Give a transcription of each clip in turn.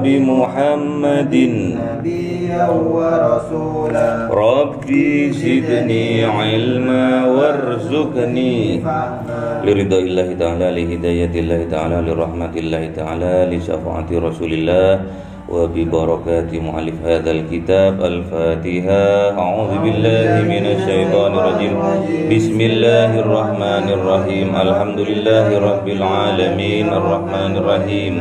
بمحمد نبيا ورسولا ربي زدني علما وارزقني لرضا الله تعالى لهداية الله تعالى لرحمة الله تعالى لشفاعة رسول الله وببركات مؤلف هذا الكتاب. الفاتحة. أعوذ بالله من الشيطان الرجيم. بسم الله الرحمن الرحيم. الحمد لله رب العالمين الرحمن الرحيم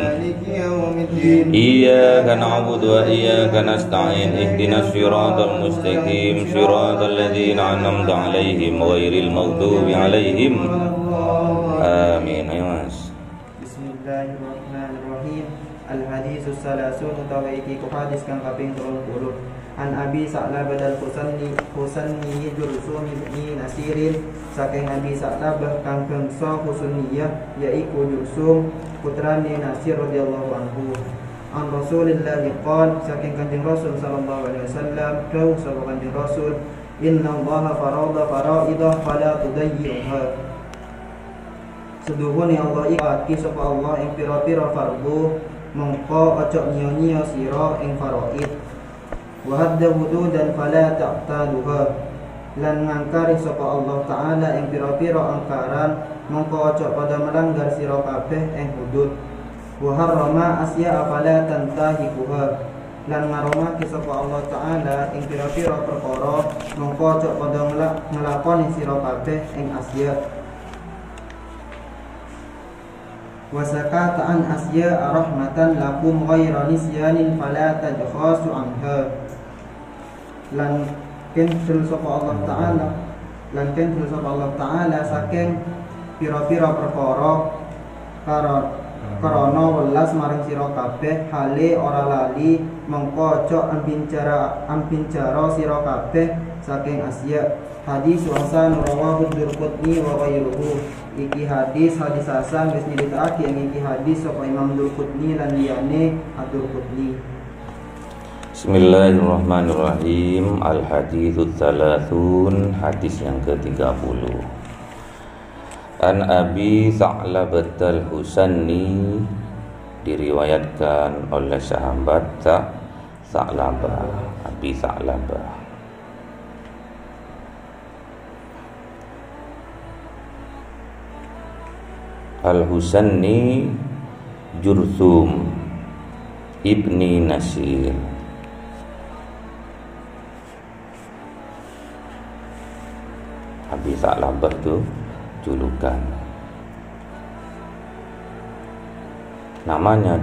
إياك نعبد وإياك نستعين اهدنا الصراط المستقيم صراط الذين أنعمت عليهم غير المغضوب عليهم آمين. Ayo Mas. Bismillahirrahmanirrahim. Al-haditsus salasun utawi iki ku hadis kang kaping 30. An Abi Sa'labah al-Husaini Jursum ibni Nasirin saking Abi Sa'labah kang bangsa Husainiyah yaiku Jursum putrane Nasir radhiyallahu anhu. An Rasulillah qol saking Kanjeng Rasul sallallahu alaihi wasallam dawuh sapa Kanjeng Rasul inna Allaha farada faraidah fala tudayyi'uha. Seduhune Allah iki sapa Allah ing pira-pira fardu mongko aja nyonya sira ing faraid. Wa hadda hududan fala ta'taduha. Lan ngangkari sapa Allah taala ing pira-pira angkaran mongko aja pada melanggar sira kabeh ing hudud. Wa harrama asya'a fala tantahikuha. Lan ngaromake sapa Allah taala ing pira-pira perkara mongko aja pada nglakoni sira kabeh ing asya. Wasakata an asya rahmatan lakum ghaira nisyanin fala tajkhasu anha. Lan kentul sapa Allah taala saking pira-pira perkara karana welas maring sira kabeh hale ora lali mengko aja ampincara sira kabeh saking asya. Hadis hasan rawahu Dzurqutni wa ghairuhu. Iki hadis hasan wis nyritake iki hadis sapa Imam Dzurqutni lan liyane Dzurqutni. Bismillahirrahmanirrahim. Al-haditsus tsalasun, hadis yang ke-30. An Abi Sa'labah al-Husaini, diriwayatkan oleh sahabat Sa'labah, Abi Sa'labah. Al-Husaini Jursum ibni Nasir. Abi Sa'labah itu julukan. Namanya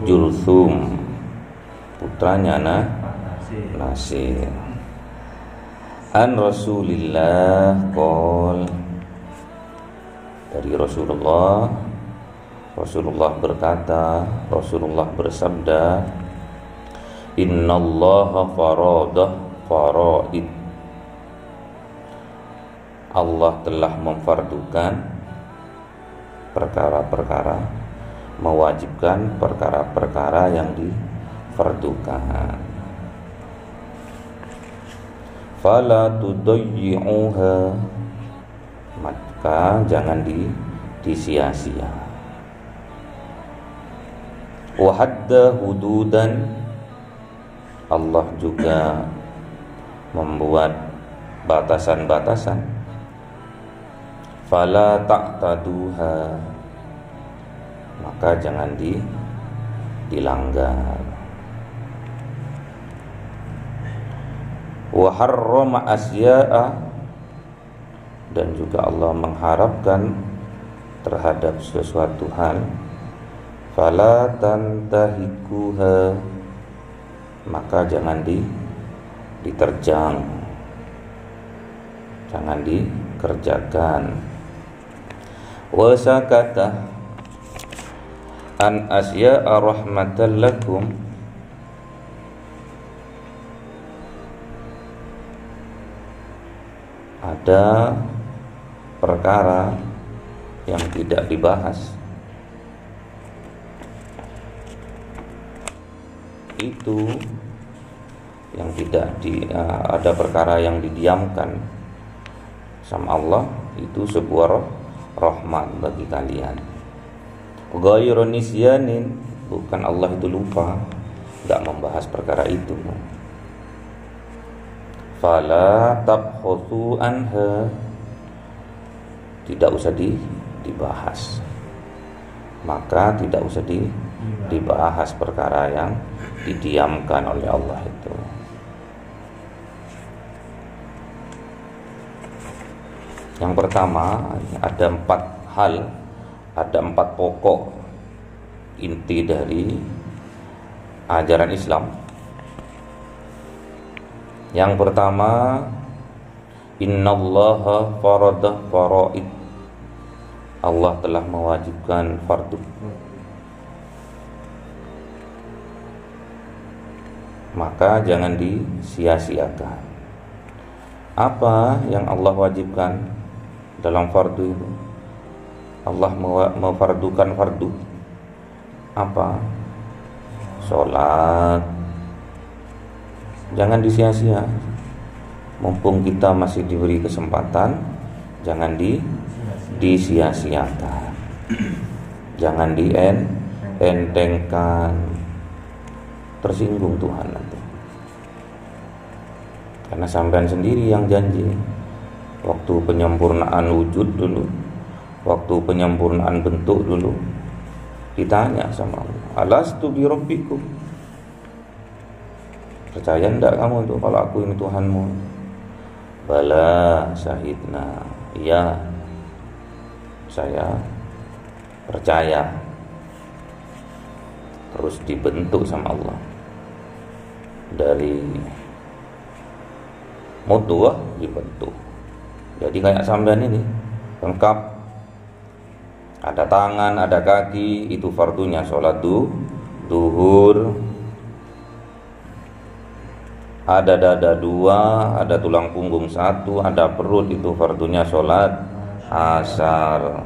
Jursum. Putranya Nasir. An Rasulillah qol, dari Rasulullah berkata, Rasulullah bersabda, innallaha faradah faraid. Allah telah memfardukan perkara-perkara, mewajibkan perkara-perkara yang difardukan. Fala tudayyi'uha, maka jangan disia-sia. Wa hadda hududan, Allah juga membuat batasan-batasan. Fala ta'taduha, maka jangan dilanggar. Wa harrama asya'a, dan juga Allah mengharapkan terhadap sesuatu hal. Fala tantahikuha, maka jangan diterjang, jangan dikerjakan. Wa sakata an asya'a rahmatan lakum, ada perkara yang tidak dibahas, itu yang tidak ada perkara yang didiamkan sama Allah, itu sebuah rahmat bagi kalian. Ghairu nisyanin, bukan Allah itu lupa, nggak membahas perkara itu. Fala tabkhusu anha, tidak usah dibahas. Maka tidak usah dibahas perkara yang didiamkan oleh Allah itu. Yang pertama, ada 4 hal, ada 4 pokok inti dari ajaran Islam. Yang pertama, innallaha farada faraid, Allah telah mewajibkan fardu. Maka jangan disia-siakan. Apa yang Allah wajibkan dalam fardu itu? Allah mefardukan fardu. Apa? Sholat. Jangan disia-sia. Mumpung kita masih diberi kesempatan, jangan disia-siakan. Jangan dientengkan. Tersinggung Tuhan nanti. Karena sampean sendiri yang janji. Waktu penyempurnaan wujud dulu, waktu penyempurnaan bentuk dulu, ditanya sama Allah, alastu bi rabbikum, percaya enggak kamu itu kalau aku ini Tuhanmu? Bala syahidna, iya saya percaya. Terus dibentuk sama Allah dari mutuah, dibentuk. Jadi kayak sampean ini lengkap, ada tangan, ada kaki, itu fardunya sholat duhur. Ada dada 2, ada tulang punggung 1, ada perut, itu fardunya sholat asar.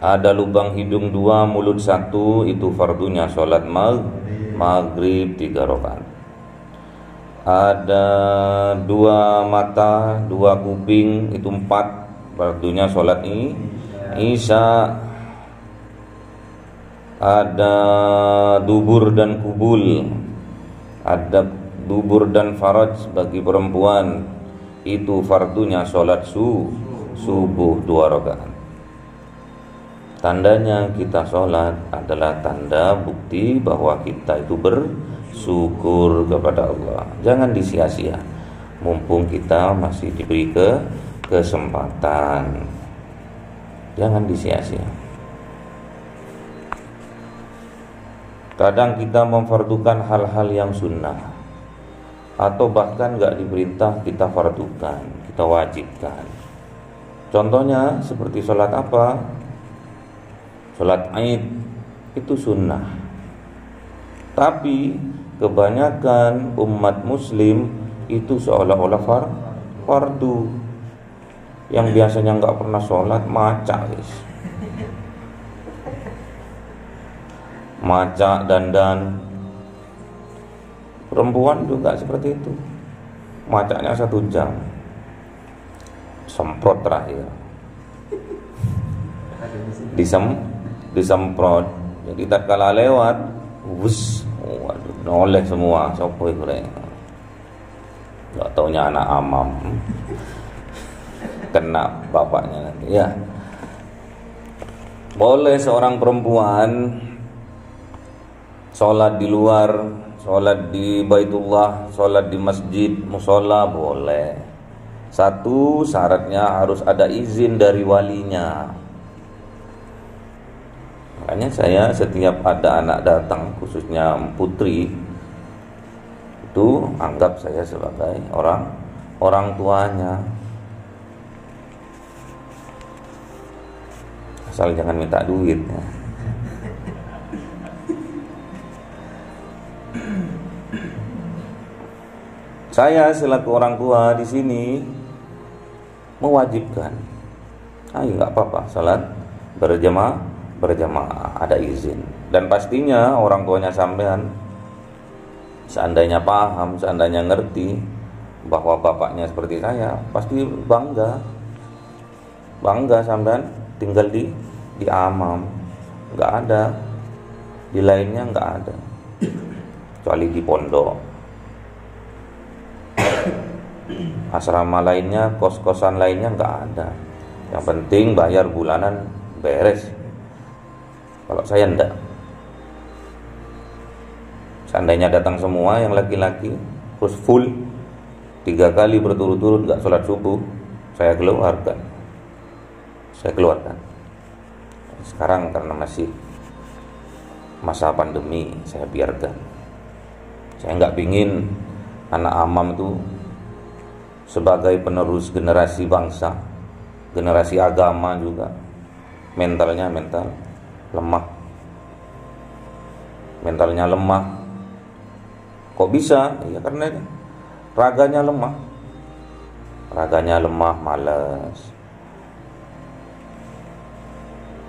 Ada lubang hidung 2, mulut 1, itu fardunya sholat maghrib 3 rakaat. Ada 2 mata, 2 kuping, itu 4, fardunya sholat isya. Ada dubur dan kubul, ada dubur dan faraj bagi perempuan, itu fardunya sholat subuh 2 rakaat. Tandanya kita sholat adalah tanda bukti bahwa kita itu bersyukur kepada Allah. Jangan disia-sia, mumpung kita masih diberi kesempatan. Jangan disia-sia. Kadang kita memfardukan hal-hal yang sunnah, atau bahkan gak diperintah kita fardukan, kita wajibkan. Contohnya seperti sholat apa? Sholat Id itu sunnah. Tapi kebanyakan umat muslim itu seolah-olah fardu. Yang biasanya gak pernah sholat, maca guys. Maca, dandan. Perempuan juga seperti itu, macanya 1 jam, semprot terakhir, disemprot. Jadi tak kalah lewat, wus, waduh, noleh semua. Sopo itu deh, gak taunya anak amam, kena bapaknya nanti. Ya, boleh seorang perempuan sholat di luar, sholat di Baitullah, sholat di masjid, musola, boleh. 1 syaratnya harus ada izin dari walinya. Makanya saya setiap ada anak datang, khususnya putri, itu anggap saya sebagai orang tuanya. Asal jangan minta duit ya. Saya selaku orang tua di sini mewajibkan. Ayo nggak apa-apa, salat berjamaah, ada izin. Dan pastinya orang tuanya sampean, seandainya paham, seandainya ngerti bahwa bapaknya seperti saya, pasti bangga sampean tinggal di amam, nggak ada di lainnya nggak ada, kecuali di pondok. Asrama lainnya, kos-kosan lainnya nggak ada. Yang penting bayar bulanan beres. Kalau saya enggak. Seandainya datang semua yang laki-laki terus full 3 kali berturut-turut nggak sholat subuh, saya keluarkan. Sekarang karena masih masa pandemi, saya biarkan. Saya nggak pingin anak amam itu sebagai penerus generasi bangsa, generasi agama juga, mentalnya lemah. Kok bisa? Ya karena raganya lemah, malas.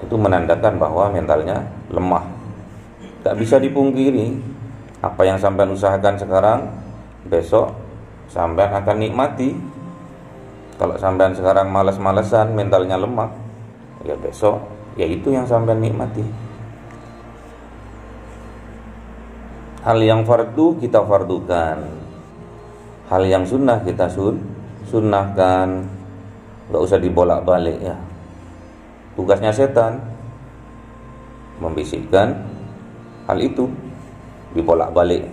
Itu menandakan bahwa mentalnya lemah. Gak bisa dipungkiri, apa yang sampean usahakan sekarang, besok sampean akan nikmati. Kalau sampean sekarang malas-malesan, mentalnya lemah, ya besok ya itu yang sampean nikmati. Hal yang fardu kita fardukan, hal yang sunnah kita sunnahkan. Gak usah dibolak-balik ya. Tugasnya setan membisikkan hal itu, dibolak-balik.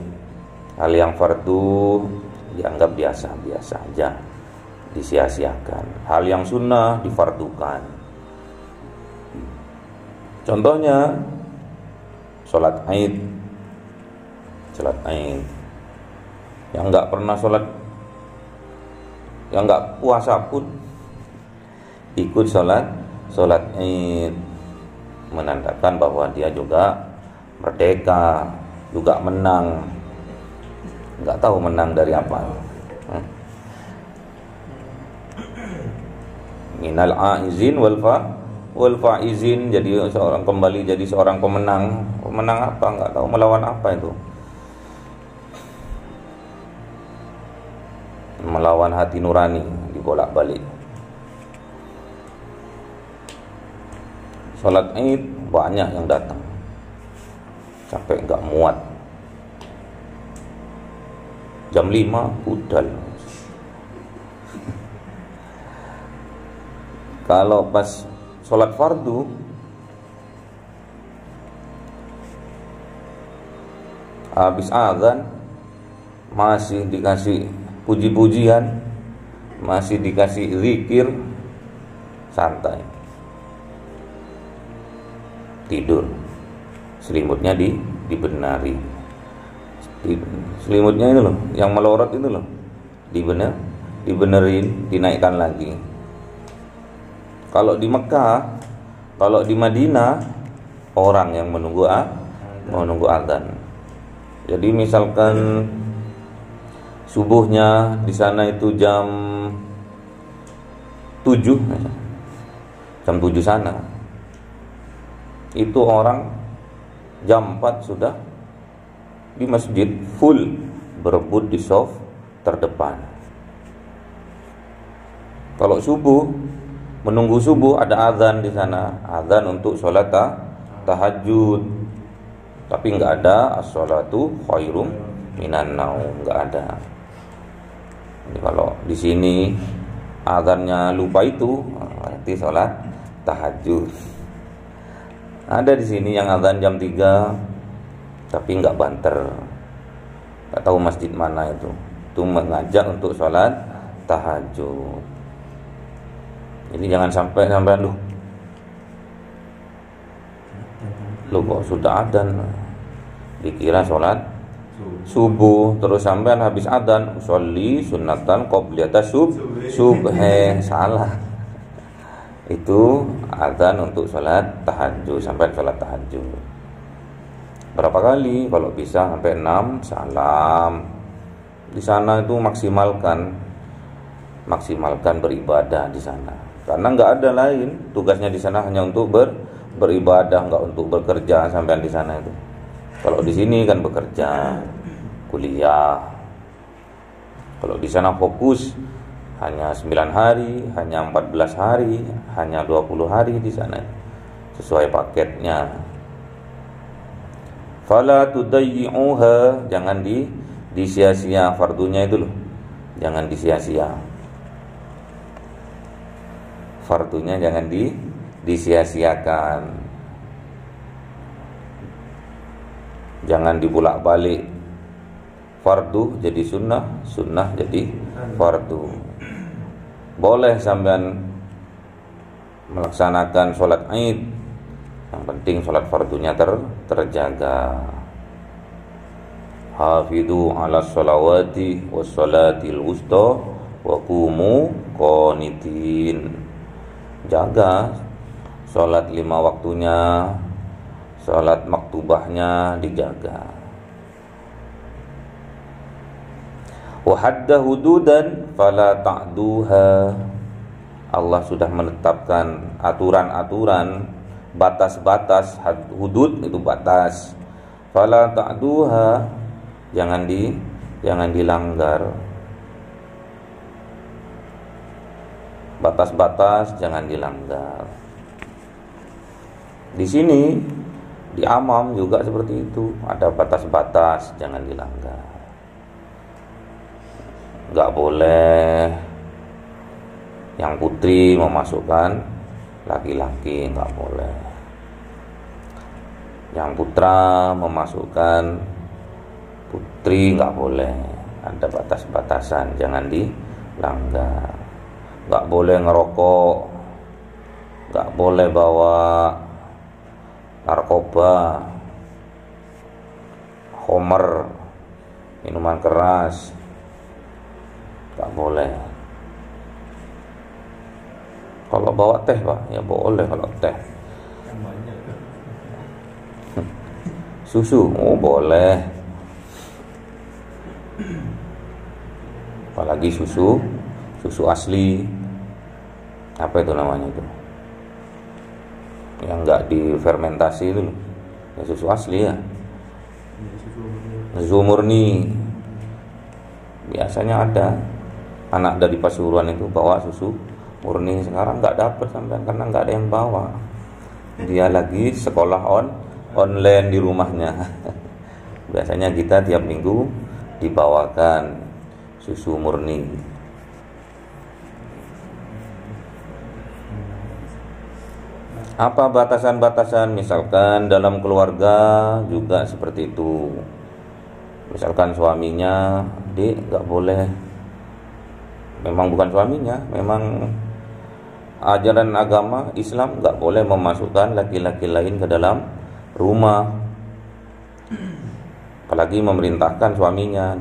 Hal yang fardu dianggap biasa-biasa aja, disia-siakan. Hal yang sunnah difardukan. Contohnya sholat Aid. Yang nggak pernah sholat, yang nggak puasa pun ikut sholat Aid, menandakan bahwa dia juga merdeka, juga menang. Nggak tahu menang dari apa. Minal aizin wal faizin, jadi kembali jadi seorang pemenang. Pemenang apa? Nggak tahu melawan apa itu. Melawan hati nurani, dibolak-balik. Salat Id banyak yang datang, sampai nggak muat. Jam 5 budal. Kalau pas sholat fardu, habis azan masih dikasih puji-pujian, masih dikasih zikir, santai, tidur. Selimutnya dibenari. Selimutnya itu loh, yang melorot itu loh, dibenerin, dinaikkan lagi. Kalau di Mekah, kalau di Madinah, orang yang menunggu azan. Jadi misalkan subuhnya di sana itu jam 7 sana, itu orang jam 4 sudah di masjid full berebut di shaf terdepan. Kalau subuh, menunggu subuh ada azan di sana, azan untuk sholat tahajud, tapi nggak ada as-sholatu khairum minan naum, nggak ada. Jadi kalau di sini azannya lupa itu, berarti sholat tahajud. Ada di sini yang azan jam 3 tapi nggak banter, nggak tahu masjid mana itu mengajak untuk sholat tahajud. Jadi jangan sampai lu kok sudah adzan dikira sholat subuh, terus sampean habis adzan sholli sunnatan qobliyata subh, salah. Itu adzan untuk sholat tahajud, sampai sholat tahajud. Berapa kali? Kalau bisa sampai 6 salam. Di sana itu maksimalkan beribadah di sana. Karena nggak ada lain, tugasnya di sana hanya untuk beribadah, nggak untuk bekerja sampai di sana itu. Kalau di sini kan bekerja, kuliah. Kalau di sana fokus hanya 9 hari, hanya 14 hari, hanya 20 hari di sana, sesuai paketnya. Fala tudayyi'uha, jangan disia-sia fardunya itu loh. Jangan disia-sia. Fardunya jangan disia-siakan. Jangan dibulak-balik. Fardu jadi sunnah, sunnah jadi fardu. Boleh sampean melaksanakan sholat Id, yang penting sholat fardunya terjaga. Hafidhu ala sholawati was sholatil wusta wa qumu qanitin. Jaga sholat 5 waktunya, sholat maktubahnya dijaga. Wa hadda hududan fala ta'duha. Allah sudah menetapkan aturan-aturan, batas-batas. Hudud itu batas. Fala ta'duha, jangan dilanggar. Batas-batas jangan dilanggar. Di sini di Amam juga seperti itu, ada batas-batas jangan dilanggar. Enggak boleh yang putri memasukkan laki-laki, enggak boleh. Yang putra memasukkan putri, enggak boleh. Ada batas-batasan, jangan dilanggar. Enggak boleh ngerokok, enggak boleh bawa narkoba, homer, minuman keras, enggak boleh. Kalau bawa teh Pak, ya boleh kalau teh. Susu, oh boleh. Apalagi susu asli. Apa itu namanya itu? Yang enggak difermentasi itu loh. Ya susu asli ya. Susu murni. Biasanya ada anak dari Pasuruan itu bawa susu murni, sekarang nggak dapat sampai karena nggak ada yang bawa. Dia lagi sekolah online di rumahnya. Biasanya kita tiap minggu dibawakan susu murni. Apa batasan-batasan? Misalkan dalam keluarga juga seperti itu. Misalkan suaminya, nggak boleh. Memang bukan suaminya, memang ajaran agama Islam nggak boleh memasukkan laki-laki lain ke dalam rumah. Apalagi memerintahkan suaminya,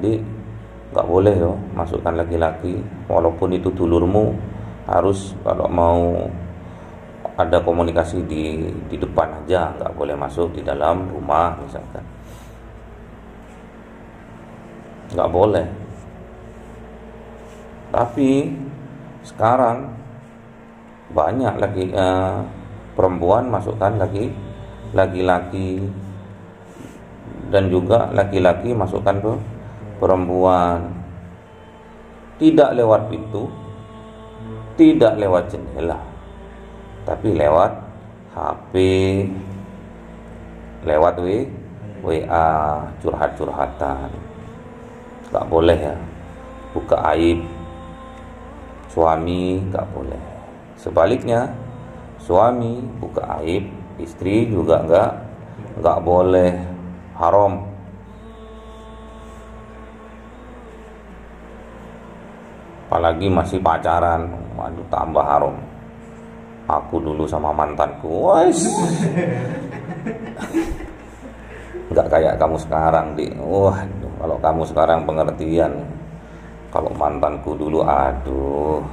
nggak boleh loh masukkan laki-laki. Walaupun itu dulurmu, harus kalau mau ada komunikasi di depan aja, nggak boleh masuk di dalam rumah misalkan. Nggak boleh. Tapi sekarang banyak lagi perempuan masukkan laki-laki, dan juga laki-laki masukkan ke perempuan. Tidak lewat pintu, tidak lewat jendela, tapi lewat HP, lewat WA, curhat-curhatan. Gak boleh ya, buka aib suami gak boleh. Sebaliknya, suami buka aib istri juga gak boleh, haram. Apalagi masih pacaran, waduh tambah haram. Aku dulu sama mantanku, wais, nggak kayak kamu sekarang, Wah, kalau kamu sekarang pengertian. Kalau mantanku dulu, aduh,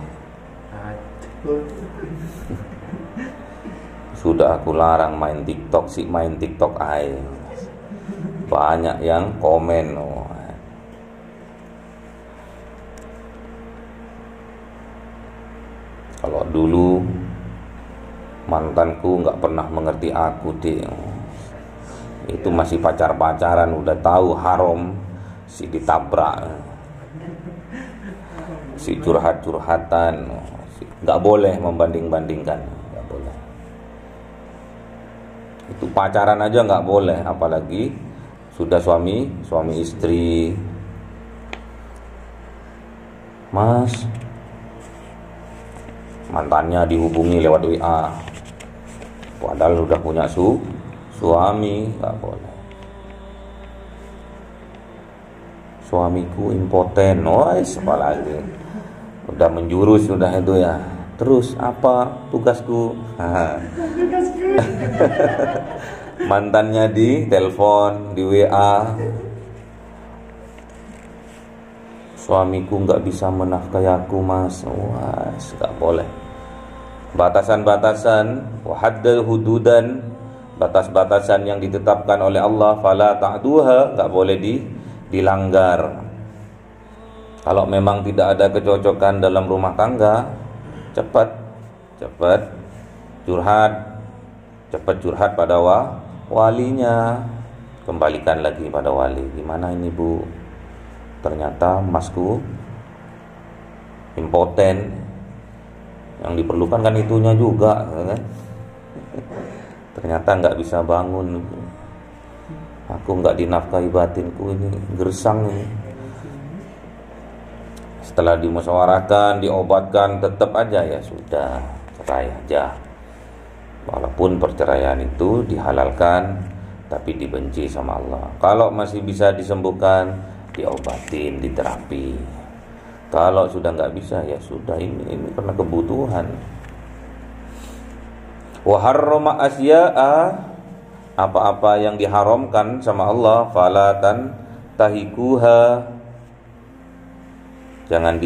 sudah aku larang main TikTok, main TikTok aja. Banyak yang komen. Kalau dulu mantanku nggak pernah mengerti aku, itu masih pacar-pacaran, udah tahu haram, si ditabrak, si curhat-curhatan, nggak boleh membanding-bandingkan, nggak boleh. Itu pacaran aja nggak boleh, apalagi sudah suami istri, Mas, mantannya dihubungi lewat WA, padahal udah punya suami, nggak boleh. Suamiku impoten, apalagi udah menjurus sudah itu ya. Terus apa tugasku? Mantannya di telepon, di WA. Suamiku nggak bisa menafkahi aku, Mas. Nggak boleh. Batasan-batasan, wahaddal hududan, batas-batasan yang ditetapkan oleh Allah, fala ta'duha, nggak boleh dilanggar. Kalau memang tidak ada kecocokan dalam rumah tangga, cepat curhat pada walinya. Kembalikan lagi pada wali. Gimana ini, Bu? Ternyata masku impoten. Yang diperlukan kan itunya juga, kan? Ternyata nggak bisa bangun. Aku nggak dinafkahi, batinku ini gersang ini. Setelah dimusyawarahkan, diobatkan, tetap aja, ya sudah, cerai aja. Walaupun perceraian itu dihalalkan, tapi dibenci sama Allah. Kalau masih bisa disembuhkan, diobatin, diterapi. Kalau sudah nggak bisa, ya sudah, ini karena kebutuhan. Wa harrama asya'a, apa-apa yang diharamkan sama Allah, falatan tahikuha, jangan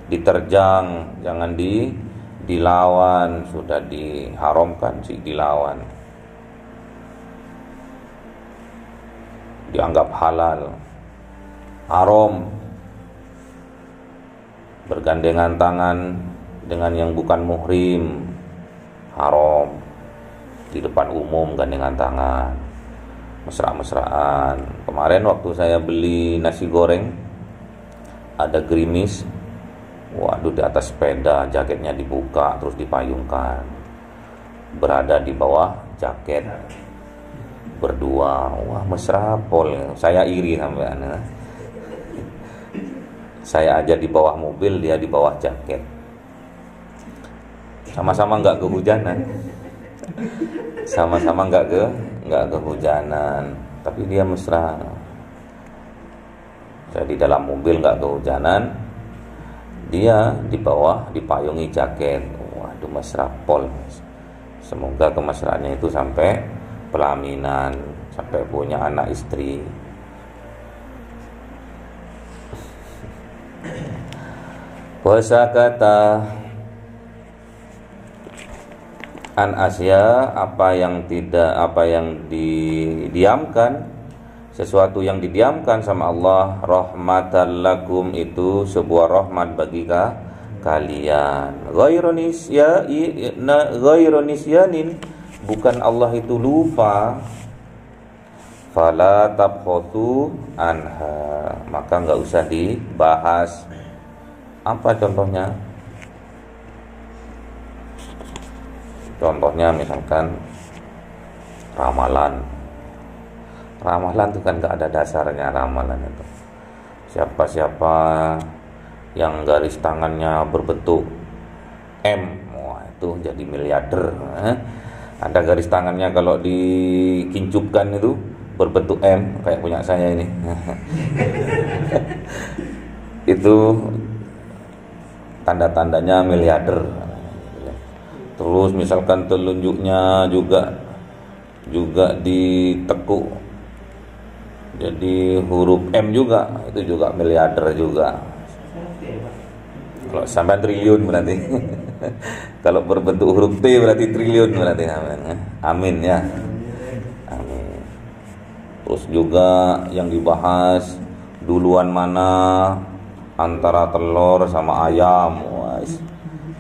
diterjang, jangan dilawan. Sudah diharamkan sih dilawan, dianggap halal. Haram bergandengan tangan dengan yang bukan muhrim, haram. Di depan umum gandengan tangan, mesra-mesraan. Kemarin waktu saya beli nasi goreng, ada gerimis, waduh, di atas sepeda, jaketnya dibuka terus dipayungkan, berada di bawah jaket, berdua, wah mesra pol. Saya iri sampean. Saya aja di bawah mobil, dia di bawah jaket, sama-sama nggak kehujanan, sama-sama nggak kehujanan, tapi dia mesra. Saya di dalam mobil nggak kehujanan, dia di bawah dipayungi jaket. Waduh, mesra pol. Semoga kemesraannya itu sampai pelaminan, sampai punya anak istri. Puasa kata an asya, apa yang didiamkan, sesuatu yang didiamkan sama Allah, rahmatan lakum, itu sebuah rahmat bagi kalian. Ghairu nisyanin, bukan Allah itu lupa. Fala tabkhatu anha, maka enggak usah dibahas. Apa contohnya? Contohnya misalkan ramalan itu kan gak ada dasarnya. Ramalan itu siapa yang garis tangannya berbentuk M, wah itu jadi miliarder. Ada garis tangannya kalau dikincupkan itu berbentuk M, kayak punya saya ini. Itu tanda-tandanya miliarder. Terus misalkan telunjuknya juga ditekuk jadi huruf M juga, itu juga miliarder juga. Kalau sampai triliun berarti. Kalau berbentuk huruf T berarti triliun berarti. Amin ya. Amin. Terus juga yang dibahas duluan mana antara telur sama ayam.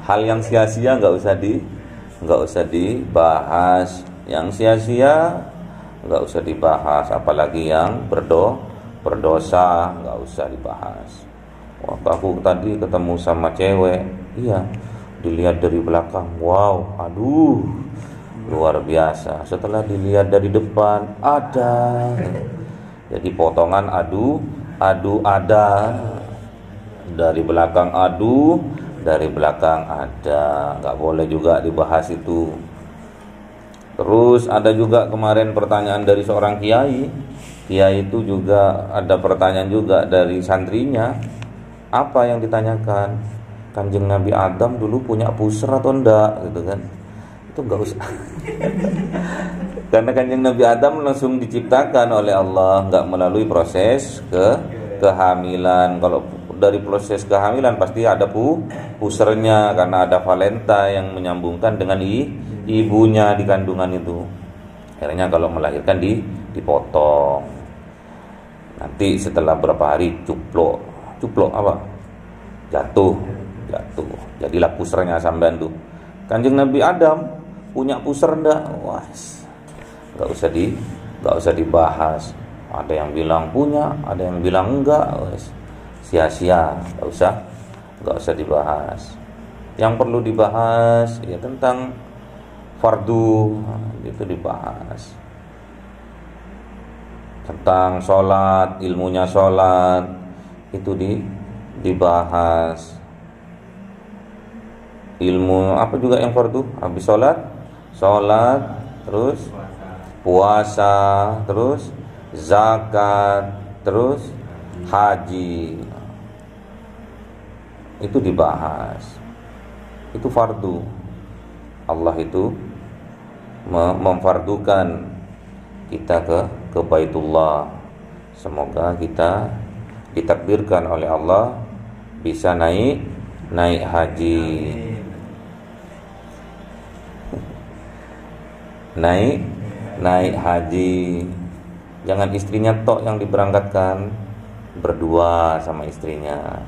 Hal yang sia-sia nggak usah dibahas. Yang sia-sia nggak usah dibahas, apalagi yang berdosa nggak usah dibahas. Waktu aku tadi ketemu sama cewek, iya, dilihat dari belakang, wow, aduh, luar biasa. Setelah dilihat dari depan, ada, Jadi potongan adu ada, dari belakang adu, dari belakang ada, nggak boleh juga dibahas itu. Terus ada juga kemarin pertanyaan dari seorang kiai itu juga ada pertanyaan juga dari santrinya. Apa yang ditanyakan? Kanjeng Nabi Adam dulu punya pusar atau enggak gitu kan? Itu nggak usah. Karena kanjeng Nabi Adam langsung diciptakan oleh Allah, nggak melalui proses kehamilan. Kalau dari proses kehamilan pasti ada pusernya, karena ada valenta yang menyambungkan dengan ibunya di kandungan itu. Akhirnya kalau melahirkan dipotong. Nanti setelah berapa hari cuplok apa? Jatuh. Jadilah pusernya sampean tuh. Kanjeng Nabi Adam punya puser enggak? Wah, nggak usah dibahas. Ada yang bilang punya, ada yang bilang enggak. Sia-sia, nggak usah dibahas. Yang perlu dibahas ya tentang fardu, itu dibahas. Tentang sholat, ilmunya sholat itu dibahas. Ilmu apa juga yang fardu? Habis sholat, terus puasa, terus zakat, terus haji. Itu dibahas. Itu fardu. Allah itu memfardukan kita ke Baitullah. Semoga kita ditakdirkan oleh Allah bisa naik haji. Naik haji. Jangan istrinya tok yang diberangkatkan, berdua sama istrinya.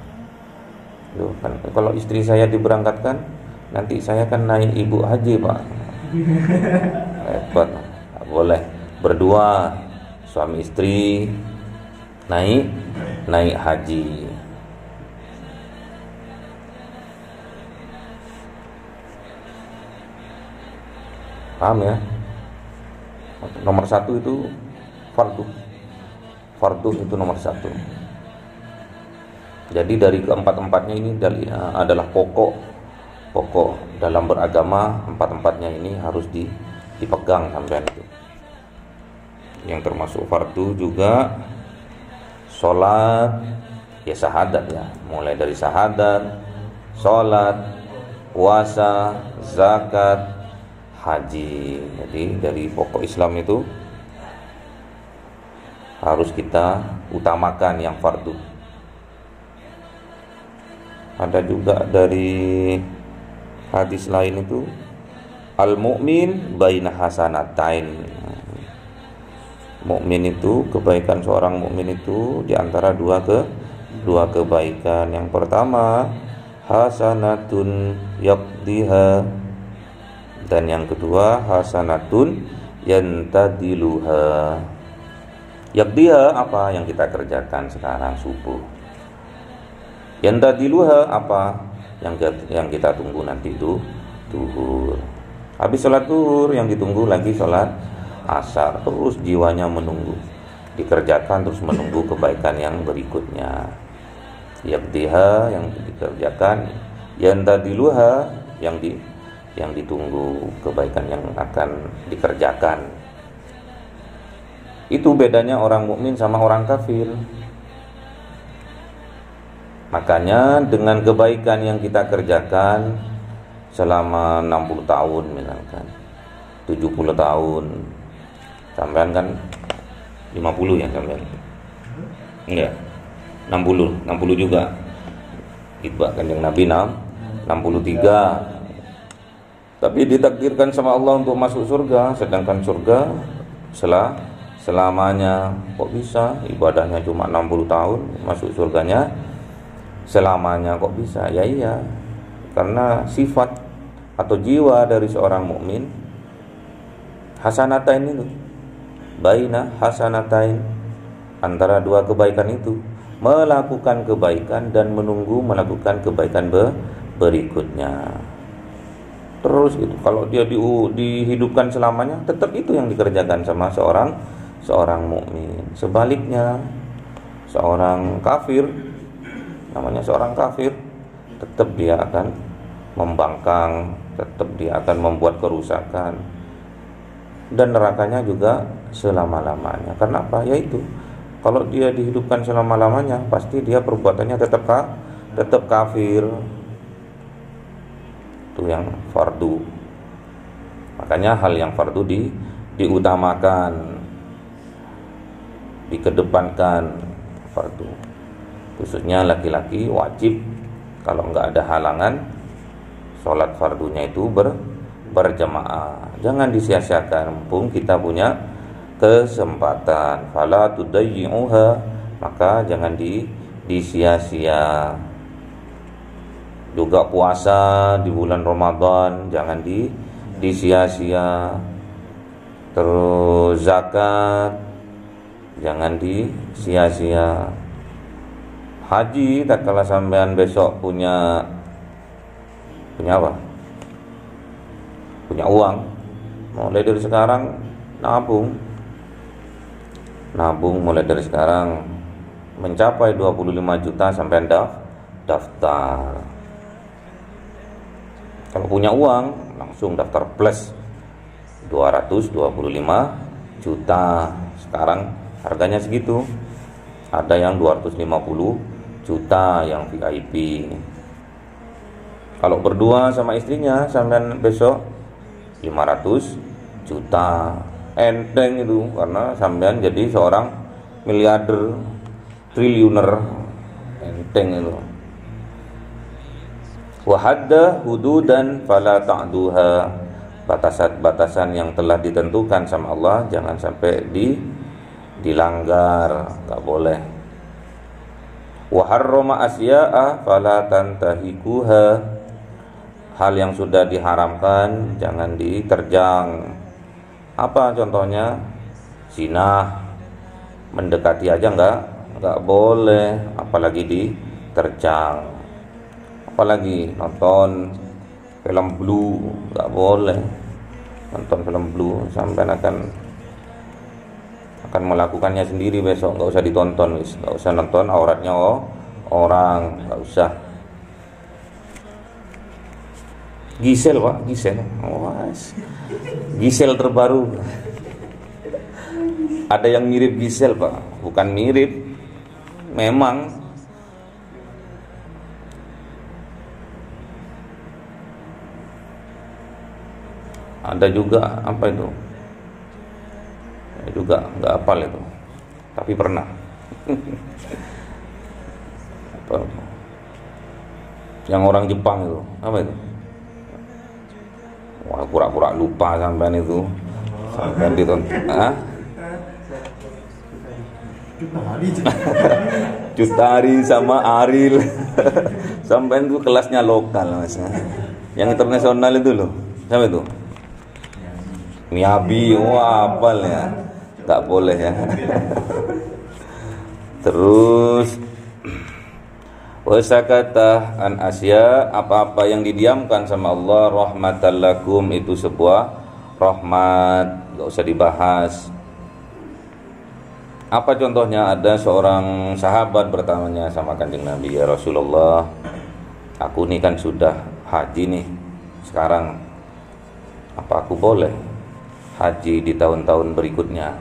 Loh, kan kalau istri saya diberangkatkan, nanti saya kan naik ibu haji, Pak. Repot. Nggak boleh. Berdua suami istri naik haji. Paham ya? Nomor 1 itu fardu itu nomor 1. Jadi dari keempat-empatnya ini adalah pokok dalam beragama. Empat-empatnya ini harus dipegang sampai itu. Yang termasuk fardu juga sholat, ya syahadat ya, mulai dari syahadat, sholat, puasa, zakat, haji. Jadi dari pokok Islam itu harus kita utamakan yang fardu. Ada juga dari hadis lain itu al-mu'min baina hasanatain. Mukmin itu, kebaikan seorang mukmin itu di antara dua kebaikan. Yang pertama hasanatun yaqdiha, dan yang kedua hasanatun yantadiluha. Yaqdiha apa yang kita kerjakan sekarang subuh. Yantadiluha apa yang kita tunggu nanti itu zuhur. Habis sholat zuhur yang ditunggu lagi sholat asar. Terus jiwanya menunggu, dikerjakan terus menunggu kebaikan yang berikutnya. Yaqdiha yang dikerjakan, yantadiluha yang ditunggu kebaikan yang akan dikerjakan. Itu bedanya orang mukmin sama orang kafir. Makanya dengan kebaikan yang kita kerjakan selama 60 tahun misalkan, 70 tahun, sampean kan 50 ya sampean? Enggak, 60 juga. Itbah Kanjeng Nabi 63. Tapi ditakdirkan sama Allah untuk masuk surga, sedangkan surga selamanya. Kok bisa? Ibadahnya cuma 60 tahun, masuk surganya selamanya, kok bisa? Ya iya, karena sifat atau jiwa dari seorang mukmin hasanatain itu, baina hasanatain, antara dua kebaikan itu, melakukan kebaikan dan menunggu melakukan kebaikan berikutnya. Terus itu kalau dia dihidupkan selamanya, tetap itu yang dikerjakan sama seorang mukmin. Sebaliknya, seorang kafir, namanya seorang kafir, tetap dia akan membangkang, tetap dia akan membuat kerusakan, dan nerakanya juga selama-lamanya. Kenapa? Yaitu kalau dia dihidupkan selama-lamanya, pasti dia perbuatannya tetap kafir. Itu yang fardu. Makanya hal yang fardu diutamakan, dikedepankan fardu. Khususnya laki-laki wajib kalau nggak ada halangan sholat fardunya itu berjamaah. Jangan disia-siakan, mumpung kita punya kesempatan. Fala tudayyi'uha, maka jangan disia-sia. Juga puasa di bulan Ramadan jangan disia-sia. Terus zakat jangan disia-sia. Haji, tak kalah sampean besok punya apa? Punya uang, mulai dari sekarang nabung mulai dari sekarang mencapai 25 juta sampai daftar. Kalau punya uang langsung daftar plus 225 juta. Sekarang harganya segitu. Ada yang 250 juta yang VIP. Kalau berdua sama istrinya sampean besok 500 juta. Enteng itu, karena sampean jadi seorang miliarder, triliuner. Enteng itu. Wa hadda hududan fala ta'duha. Batasan-batasan yang telah ditentukan sama Allah jangan sampai dilanggar, enggak boleh. Wa harrama asya'a fala tantahikuha. Hal yang sudah diharamkan jangan diterjang. Apa contohnya? Zina, mendekati aja enggak boleh, apalagi diterjang. Apalagi nonton film blue, enggak boleh. Nonton film blue sampai akan melakukannya sendiri besok, enggak usah ditonton, enggak usah nonton auratnya orang, enggak usah. Gisel Pak, Gisel. Gisel terbaru. Ada yang mirip Gisel Pak, bukan mirip, memang. Ada juga apa itu? Juga nggak hafal itu, tapi pernah. Apa? Yang orang Jepang itu, apa itu? Wah, pura-pura lupa sampean itu. Sampean ditonton. Cutari sama Aril. Sampean itu kelasnya lokal Mas. Yang internasional itu loh. Siapa itu? Miyabi, wah hafal ya. Tak boleh ya. Terus wasakata an asya, apa-apa yang didiamkan sama Allah rahmatan lakum, itu sebuah rahmat, enggak usah dibahas. Apa contohnya? Ada seorang sahabat bertanya sama Kanjeng Nabi, ya Rasulullah, aku nih kan sudah haji nih sekarang, apa aku boleh haji di tahun-tahun berikutnya?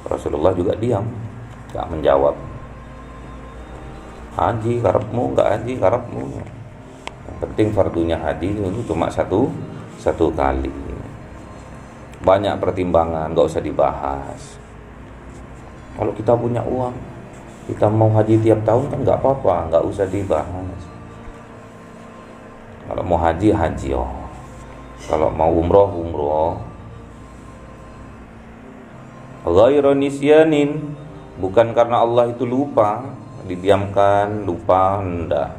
Rasulullah juga diam, enggak menjawab. Haji karepmu, enggak haji karepmu. Yang penting fardunya haji itu cuma satu kali. Banyak pertimbangan, enggak usah dibahas. Kalau kita punya uang, kita mau haji tiap tahun kan enggak apa-apa, enggak usah dibahas. Kalau mau haji oh. Kalau mau umroh. Ghairu nisyanin, bukan karena Allah itu lupa, didiamkan, lupa, enggak.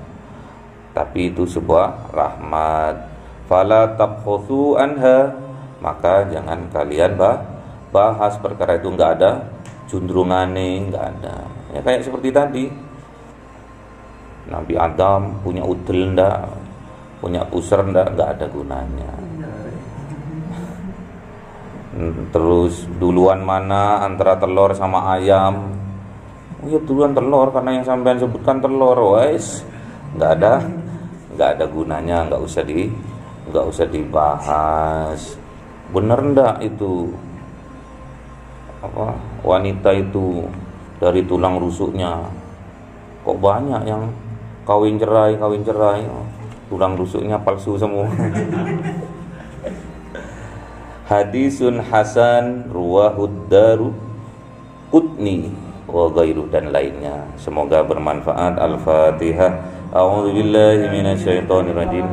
Tapi itu sebuah rahmat. Fala tabkhuthu anha, maka jangan kalian bahas perkara itu, enggak ada cundrungane, enggak ada. Ya kayak seperti tadi. Nabi Adam punya udel enggak? Punya pusar enggak ada gunanya. Terus duluan mana antara telur sama ayam? Oh ya duluan telur, karena yang sampean sebutkan telur, wes nggak ada gunanya, nggak usah dibahas. Bener ndak itu apa wanita itu dari tulang rusuknya? Kok banyak yang kawin cerai, tulang rusuknya palsu semua. Hadisun hasan ruwahud daru qutni wa ghairu dan lainnya. Semoga bermanfaat. Al-Fatihah. A'udzubillahi minasyaitonir rajim.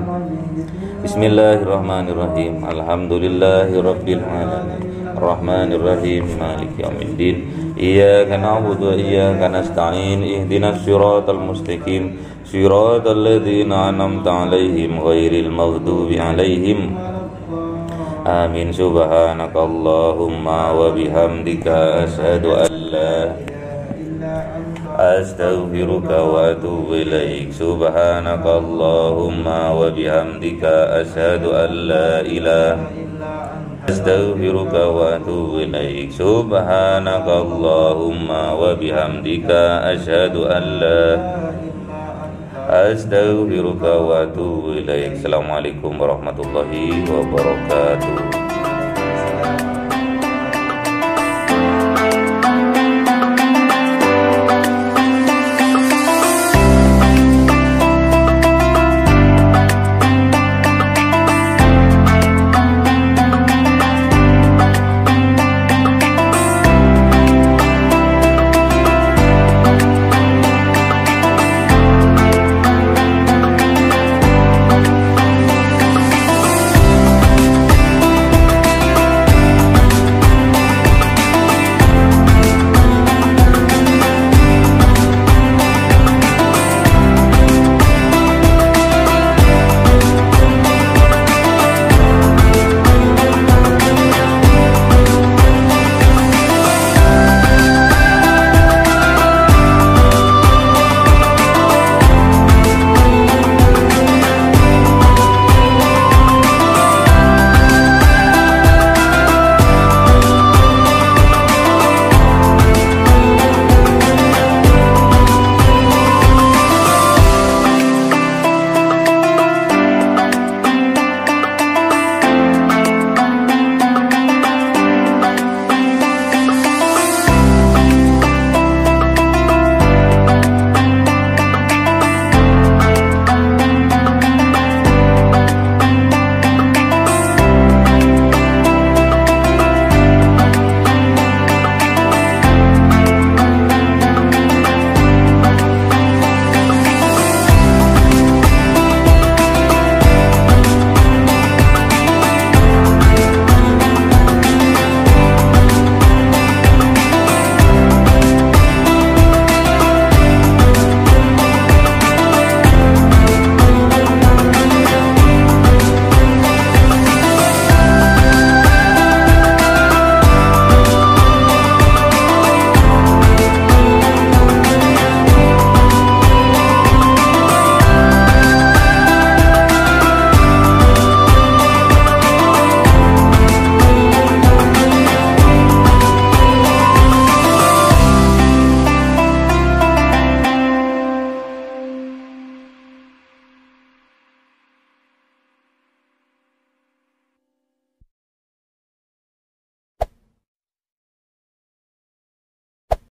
Bismillahirrahmanirrahim. Alhamdulillahirabbil alamin. Arrahmanir rahim. Maliki yaumiddin. Iyyaka na'budu wa iyyaka nasta'in. Ihdinas siratal mustaqim. Siratal ladzina an'amta 'alaihim ghairil maghdubi 'alaihim. Amin. Subhanakallahumma wa bihamdika asyhadu an la astaghfiruka wa atubu ilaik. Subhanakallahumma wa bihamdika asyhadu an la ilaha astaghfiruka wa atubu ilaik. Subhanakallahumma wa bihamdika asyhadu an la astaghfiruka wa atubu ilaik. Assalamualaikum warahmatullahi wabarakatuh.